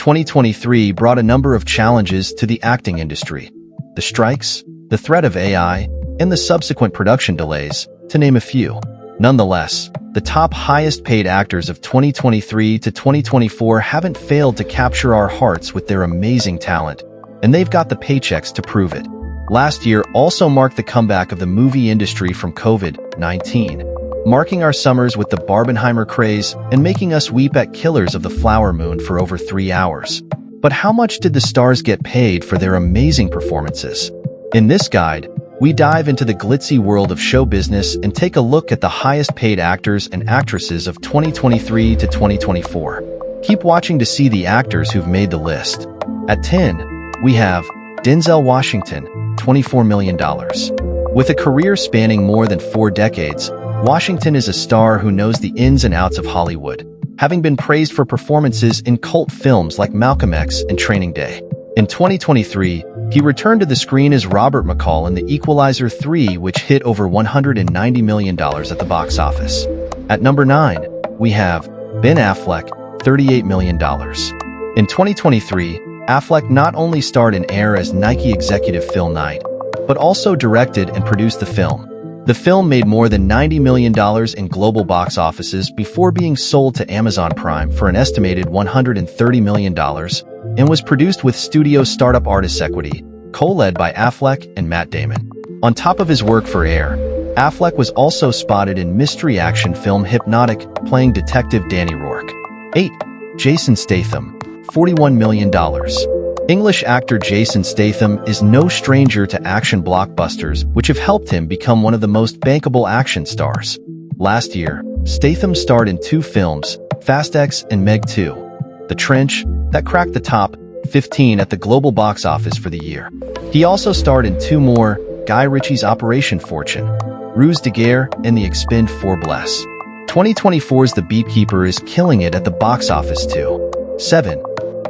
2023 brought a number of challenges to the acting industry. The strikes, the threat of AI, and the subsequent production delays, to name a few. Nonetheless, the top highest-paid actors of 2023 to 2024 haven't failed to capture our hearts with their amazing talent, and they've got the paychecks to prove it. Last year also marked the comeback of the movie industry from COVID-19, marking our summers with the Barbenheimer craze and making us weep at Killers of the Flower Moon for over 3 hours. But how much did the stars get paid for their amazing performances? In this guide, we dive into the glitzy world of show business and take a look at the highest-paid actors and actresses of 2023 to 2024. Keep watching to see the actors who've made the list. At 10, we have Denzel Washington, $24 million. With a career spanning more than 4 decades, Washington is a star who knows the ins and outs of Hollywood, having been praised for performances in cult films like Malcolm X and Training Day. In 2023, he returned to the screen as Robert McCall in The Equalizer 3, which hit over $190 million at the box office. At number 9, we have Ben Affleck, $38 million. In 2023, Affleck not only starred in Air as Nike executive Phil Knight, but also directed and produced the film. The film made more than $90 million in global box offices before being sold to Amazon Prime for an estimated $130 million and was produced with studio startup Artists Equity, co-led by Affleck and Matt Damon. On top of his work for Air, Affleck was also spotted in mystery action film Hypnotic, playing Detective Danny Rourke. 8. Jason Statham, $41 million. English actor Jason Statham is no stranger to action blockbusters, which have helped him become one of the most bankable action stars. Last year, Statham starred in 2 films, Fast X and Meg 2. The Trench, that cracked the top 15 at the global box office for the year. He also starred in 2 more, Guy Ritchie's Operation Fortune, Ruse de Guerre, and The Expend 4 Bless. 2024's The Beekeeper is killing it at the box office too. 7.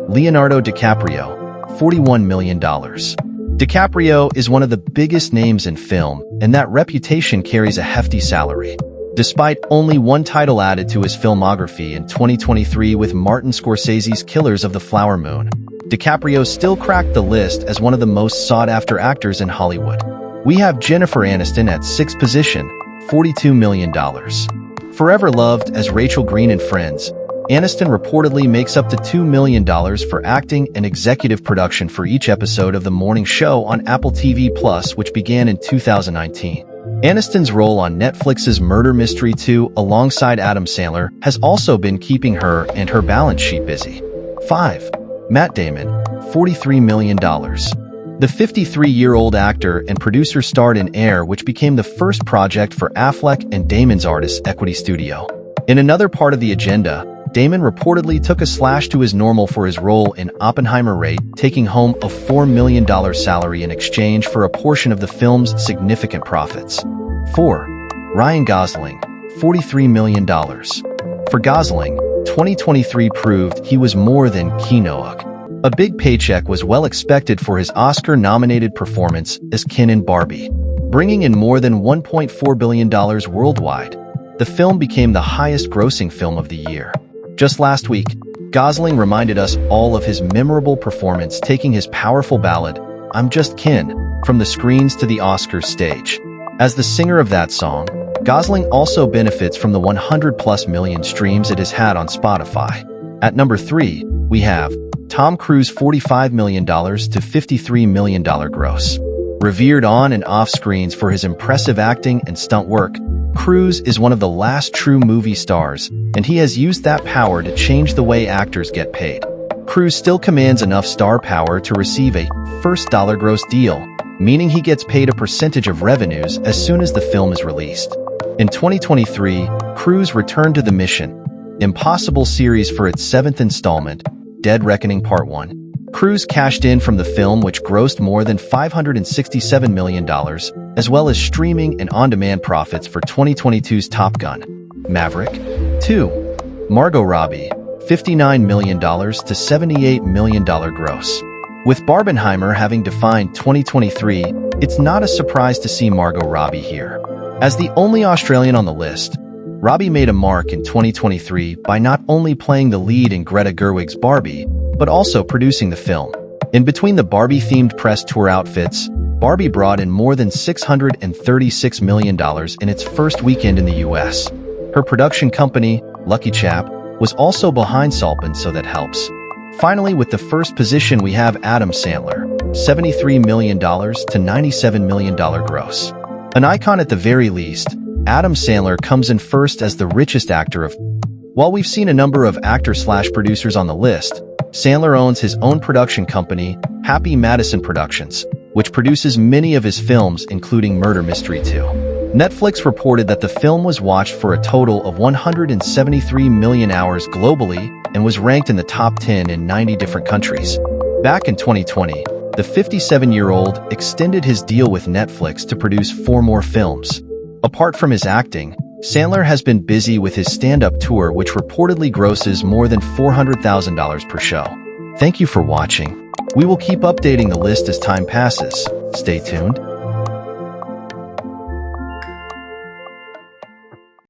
Leonardo DiCaprio, $41 million. DiCaprio is one of the biggest names in film, and that reputation carries a hefty salary. Despite only 1 title added to his filmography in 2023 with Martin Scorsese's Killers of the Flower Moon, DiCaprio still cracked the list as one of the most sought-after actors in Hollywood. We have Jennifer Aniston at 6th position, $42 million. Forever loved as Rachel Green in Friends, Aniston reportedly makes up to $2 million for acting and executive production for each episode of The Morning Show on Apple TV+, which began in 2019. Aniston's role on Netflix's Murder Mystery 2 alongside Adam Sandler has also been keeping her and her balance sheet busy. 5. Matt Damon, $43 million. The 53-year-old actor and producer starred in Air, which became the first project for Affleck and Damon's Artists Equity Studio. In another part of the agenda, Damon reportedly took a slash to his normal for his role in Oppenheimer, taking home a $4 million salary in exchange for a portion of the film's significant profits. 4. Ryan Gosling, $43 million. For Gosling, 2023 proved he was more than Keanu. A big paycheck was well expected for his Oscar-nominated performance as Ken in Barbie, bringing in more than $1.4 billion worldwide. The film became the highest-grossing film of the year. Just last week, Gosling reminded us all of his memorable performance taking his powerful ballad, I'm Just Ken, from the screens to the Oscars stage. As the singer of that song, Gosling also benefits from the 100+ million streams it has had on Spotify. At number 3, we have Tom Cruise, $45 million to $53 million gross. Revered on and off screens for his impressive acting and stunt work, Cruise is one of the last true movie stars, and he has used that power to change the way actors get paid. Cruise still commands enough star power to receive a first dollar gross deal, meaning he gets paid a percentage of revenues as soon as the film is released. In 2023, Cruise returned to the Mission Impossible series for its 7th installment, Dead Reckoning Part 1. Cruise cashed in from the film, which grossed more than $567 million, as well as streaming and on-demand profits for 2022's Top Gun: Maverick. 2. Margot Robbie, $59 million to $78 million gross. With Barbenheimer having defined 2023, it's not a surprise to see Margot Robbie here. As the only Australian on the list, Robbie made a mark in 2023 by not only playing the lead in Greta Gerwig's Barbie, but also producing the film. In between the Barbie-themed press tour outfits, Barbie brought in more than $636 million in its first weekend in the US. Her production company, Lucky Chap, was also behind Salpin, so that helps. Finally, with the first position, we have Adam Sandler, $73 million to $97 million gross. An icon at the very least, Adam Sandler comes in first as the richest actor of. While we've seen a number of actors/producers on the list, Sandler owns his own production company, Happy Madison Productions, which produces many of his films, including Murder Mystery 2. Netflix reported that the film was watched for a total of 173 million hours globally and was ranked in the top 10 in 90 different countries. Back in 2020, the 57-year-old extended his deal with Netflix to produce 4 more films. Apart from his acting, Sandler has been busy with his stand-up tour, which reportedly grosses more than $400,000 per show. Thank you for watching. We will keep updating the list as time passes. Stay tuned.